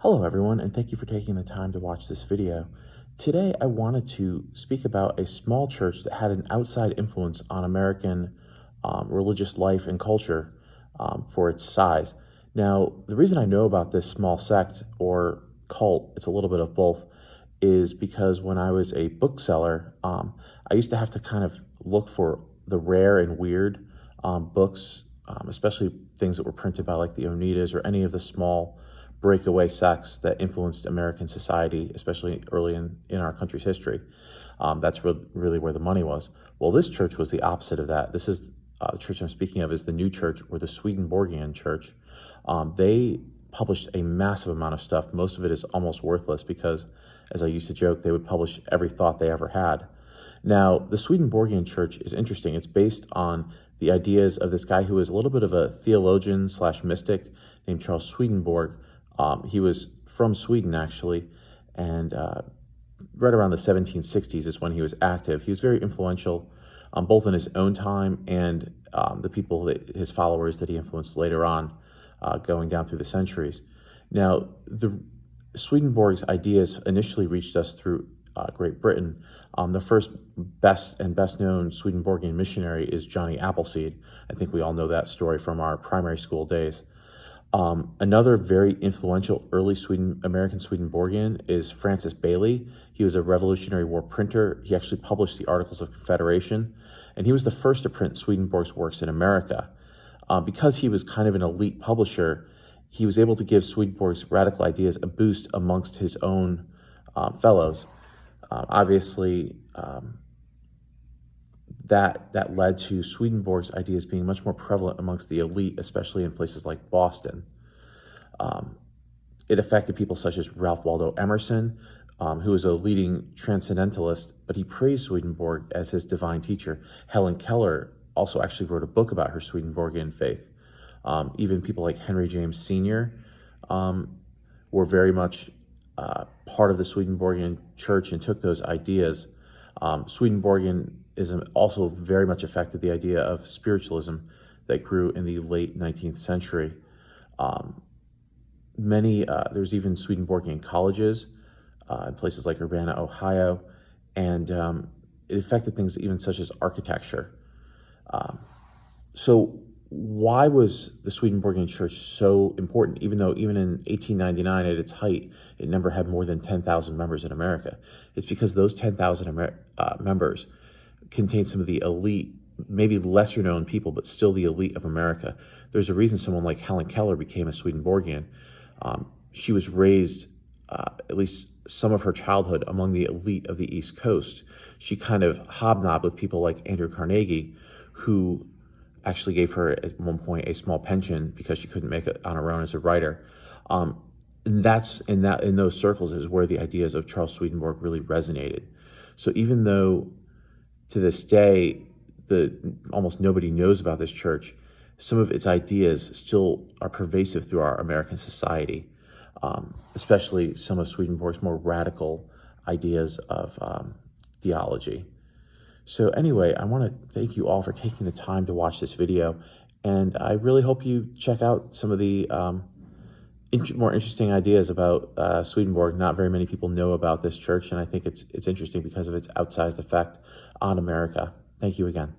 Hello everyone, and thank you for taking the time to watch this video. Today I wanted to speak about a small church that had an outside influence on American religious life and culture for its size. Now, the reason I know about this small sect or cult, it's a little bit of both, is because when I was a bookseller, I used to have to kind of look for the rare and weird books, especially things that were printed by like the Oneidas or any of the small breakaway sects that influenced American society, especially early in our country's history. That's really where the money was. Well, this church was the opposite of that. This is the church I'm speaking of is the New Church, or the Swedenborgian Church. They published a massive amount of stuff. Most of it is almost worthless because, as I used to joke, they would publish every thought they ever had. Now, the Swedenborgian Church is interesting. It's based on the ideas of this guy who was a little bit of a theologian / mystic named Charles Swedenborg. He was from Sweden, actually, and right around the 1760s is when he was active. He was very influential, both in his own time and the people, his followers that he influenced later on, going down through the centuries. Now, the Swedenborg's ideas initially reached us through Great Britain. The first best known Swedenborgian missionary is Johnny Appleseed. I think we all know that story from our primary school days. Another very influential early American Swedenborgian is Francis Bailey. He was a Revolutionary War printer. He actually published the Articles of Confederation, and he was the first to print Swedenborg's works in America. Because he was kind of an elite publisher, he was able to give Swedenborg's radical ideas a boost amongst his own fellows. Obviously, that led to Swedenborg's ideas being much more prevalent amongst the elite, especially in places like Boston. It affected people such as Ralph Waldo Emerson, who was a leading transcendentalist, but he praised Swedenborg as his divine teacher. Helen Keller also actually wrote a book about her Swedenborgian faith. Even people like Henry James Sr. Were very much part of the Swedenborgian Church and took those ideas. Swedenborgianism also very much affected the idea of spiritualism that grew in the late 19th century. There's even Swedenborgian colleges in places like Urbana, Ohio, and it affected things even such as architecture. So why was the Swedenborgian Church so important, even though even in 1899 at its height, it never had more than 10,000 members in America? It's because those 10,000 members contained some of the elite, maybe lesser known people, but still the elite of America. There's a reason someone like Helen Keller became a Swedenborgian. She was raised, at least some of her childhood, among the elite of the East Coast. She kind of hobnobbed with people like Andrew Carnegie, who actually gave her at one point a small pension because she couldn't make it on her own as a writer. And that's in those circles is where the ideas of Charles Swedenborg really resonated. So even though to this day almost nobody knows about this church, some of its ideas still are pervasive through our American society, especially some of Swedenborg's more radical ideas of theology. So anyway, I want to thank you all for taking the time to watch this video, and I really hope you check out some of the more interesting ideas about Swedenborg. Not very many people know about this church, and I think it's interesting because of its outsized effect on America. Thank you again.